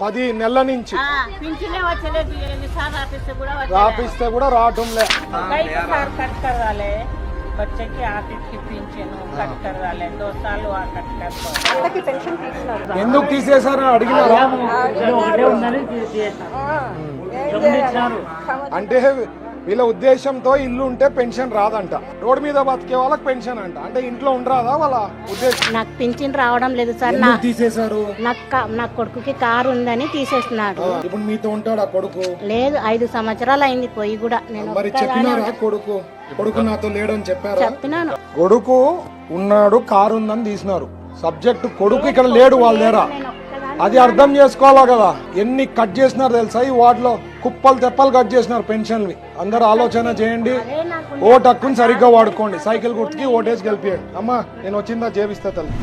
10 నెలల నుంచి పింఛనే వచ్చలేదు, ఎన్నిసార్లు రాపిస్తే కూడా రావటం లే। कट करवा ले बच्चे की आखिर की पेंशन कट करवा ले 2 साल हुआ कट कर ఎందుకు తీసేశారని అడిగినారా? అంటే వీళ్ళ ఉద్దేశంతో ఇల్లు ఉంటే పెన్షన్ రాదంట, రోడ్ మీద బతికే వాళ్ళకి పెన్షన్ అంట, అంటే ఇంట్లో ఉండరాదా వాళ్ళ ఉద్దేశం? నాకు పింఛన్ రావడం లేదు సార్, తీసేశారు? నా కొడుకుకి కారు ఉందని తీసేస్తున్నాడు। ఇప్పుడు మీతో ఉంటాడు ఆ కొడుకు? లేదు, 5 సంవత్సరాలు అయింది పోయి కూడా। నేను మరి చెప్పినారా కొడుకు నాతో లేడని చెప్పారా? చెప్పినాను। కొడుకు ఉన్నాడు, కారు ఉందని తీసినారు, సబ్జెక్ట్ కొడుకు ఇక్కడ లేడు వాళ్ళ దగ్గర, అది అర్థం చేసుకోవాలా కదా। ఎన్ని కట్ చేసినారు తెలుసా ఈ వార్డులో? కుప్పలు తెప్పలు కట్ చేసినారు పెన్షన్లు। అందరూ ఆలోచన చేయండి, ఓటు హక్కుని సరిగ్గా వాడుకోండి, సైకిల్ గుర్తుకి ఓటేసి గెలిపియండి। అమ్మా నేను వచ్చిందా చేపిస్తా తల్లి।